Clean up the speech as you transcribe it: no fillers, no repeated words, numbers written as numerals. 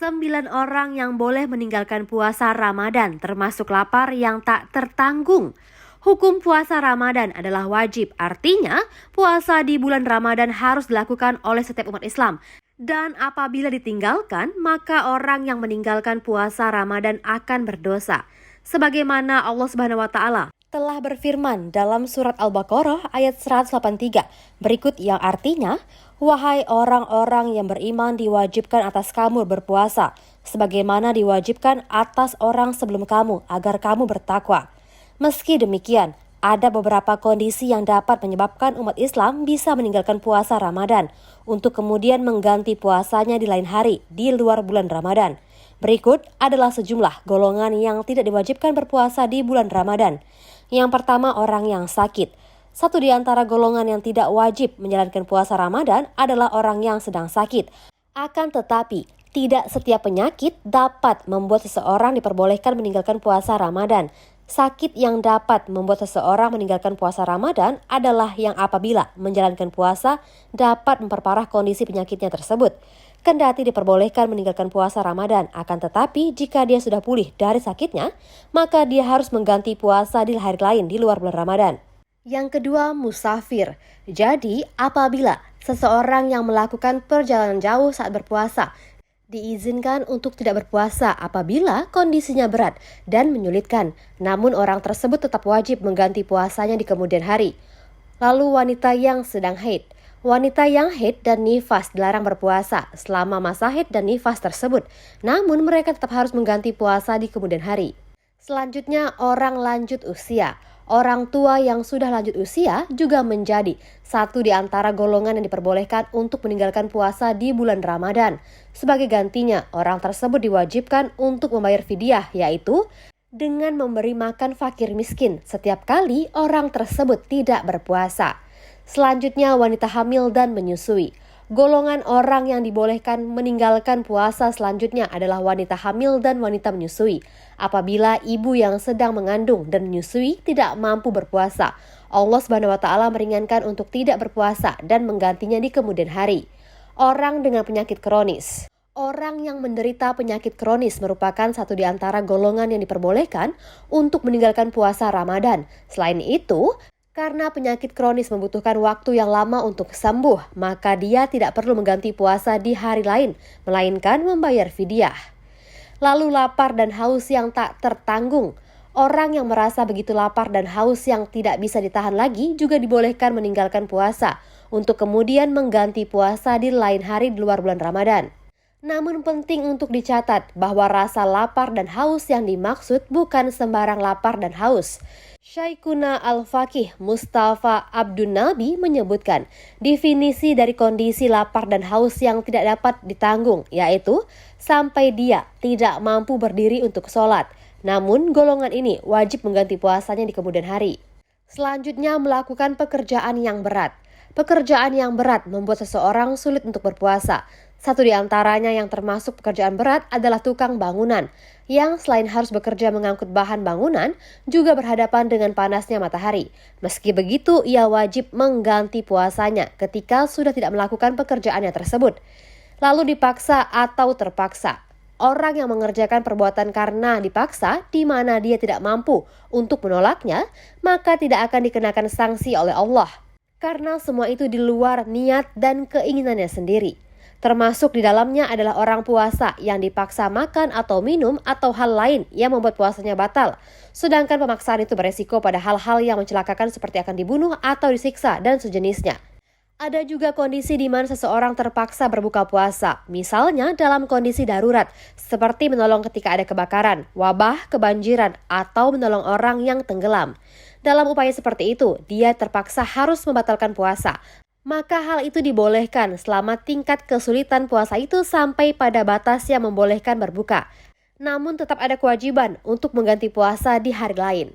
9 orang yang boleh meninggalkan puasa Ramadan termasuk lapar yang tak tertanggung. Hukum puasa Ramadan adalah wajib, artinya puasa di bulan Ramadan harus dilakukan oleh setiap umat Islam. Dan apabila ditinggalkan, maka orang yang meninggalkan puasa Ramadan akan berdosa. Sebagaimana Allah Subhanahu wa taala telah berfirman dalam surat Al-Baqarah ayat 183 berikut yang artinya, "Wahai orang-orang yang beriman, diwajibkan atas kamu berpuasa, sebagaimana diwajibkan atas orang sebelum kamu, agar kamu bertakwa." Meski demikian, ada beberapa kondisi yang dapat menyebabkan umat Islam bisa meninggalkan puasa Ramadan untuk kemudian mengganti puasanya di lain hari di luar bulan Ramadan. Berikut adalah sejumlah golongan yang tidak diwajibkan berpuasa di bulan Ramadan. Yang pertama, orang yang sakit. Satu di antara golongan yang tidak wajib menjalankan puasa Ramadan adalah orang yang sedang sakit. Akan tetapi, tidak setiap penyakit dapat membuat seseorang diperbolehkan meninggalkan puasa Ramadan. Sakit yang dapat membuat seseorang meninggalkan puasa Ramadan adalah yang apabila menjalankan puasa dapat memperparah kondisi penyakitnya tersebut. Kendati diperbolehkan meninggalkan puasa Ramadan, akan tetapi jika dia sudah pulih dari sakitnya, maka dia harus mengganti puasa di hari lain di luar bulan Ramadan. Yang kedua, musafir. Jadi, apabila seseorang yang melakukan perjalanan jauh saat berpuasa, diizinkan untuk tidak berpuasa apabila kondisinya berat dan menyulitkan, namun orang tersebut tetap wajib mengganti puasanya di kemudian hari. Lalu wanita yang sedang haid. Wanita yang haid dan nifas dilarang berpuasa selama masa haid dan nifas tersebut, namun mereka tetap harus mengganti puasa di kemudian hari. Selanjutnya, orang lanjut usia. Orang tua yang sudah lanjut usia juga menjadi satu di antara golongan yang diperbolehkan untuk meninggalkan puasa di bulan Ramadan. Sebagai gantinya, orang tersebut diwajibkan untuk membayar fidyah, yaitu dengan memberi makan fakir miskin setiap kali orang tersebut tidak berpuasa. Selanjutnya, wanita hamil dan menyusui. Golongan orang yang dibolehkan meninggalkan puasa selanjutnya adalah wanita hamil dan wanita menyusui. Apabila ibu yang sedang mengandung dan menyusui tidak mampu berpuasa, Allah Subhanahu wa taala meringankan untuk tidak berpuasa dan menggantinya di kemudian hari. Orang dengan penyakit kronis. Orang yang menderita penyakit kronis merupakan satu di antara golongan yang diperbolehkan untuk meninggalkan puasa Ramadan. Selain itu, karena penyakit kronis membutuhkan waktu yang lama untuk sembuh, maka dia tidak perlu mengganti puasa di hari lain, melainkan membayar fidyah. Lalu lapar dan haus yang tak tertanggung. Orang yang merasa begitu lapar dan haus yang tidak bisa ditahan lagi juga dibolehkan meninggalkan puasa, untuk kemudian mengganti puasa di lain hari di luar bulan Ramadan. Namun penting untuk dicatat bahwa rasa lapar dan haus yang dimaksud bukan sembarang lapar dan haus. Syaikhuna Al-Faqih Mustafa Abdun Nabi menyebutkan definisi dari kondisi lapar dan haus yang tidak dapat ditanggung, yaitu sampai dia tidak mampu berdiri untuk sholat. Namun golongan ini wajib mengganti puasanya di kemudian hari. Selanjutnya, melakukan pekerjaan yang berat. Pekerjaan yang berat membuat seseorang sulit untuk berpuasa. Satu di antaranya yang termasuk pekerjaan berat adalah tukang bangunan, yang selain harus bekerja mengangkut bahan bangunan, juga berhadapan dengan panasnya matahari. Meski begitu, ia wajib mengganti puasanya ketika sudah tidak melakukan pekerjaannya tersebut. Lalu dipaksa atau terpaksa. Orang yang mengerjakan perbuatan karena dipaksa, di mana dia tidak mampu untuk menolaknya, maka tidak akan dikenakan sanksi oleh Allah. Karena semua itu di luar niat dan keinginannya sendiri. Termasuk di dalamnya adalah orang puasa yang dipaksa makan atau minum atau hal lain yang membuat puasanya batal. Sedangkan pemaksaan itu beresiko pada hal-hal yang mencelakakan seperti akan dibunuh atau disiksa dan sejenisnya. Ada juga kondisi di mana seseorang terpaksa berbuka puasa, misalnya dalam kondisi darurat, seperti menolong ketika ada kebakaran, wabah, kebanjiran, atau menolong orang yang tenggelam. Dalam upaya seperti itu, dia terpaksa harus membatalkan puasa. Maka hal itu dibolehkan selama tingkat kesulitan puasa itu sampai pada batas yang membolehkan berbuka. Namun tetap ada kewajiban untuk mengganti puasa di hari lain.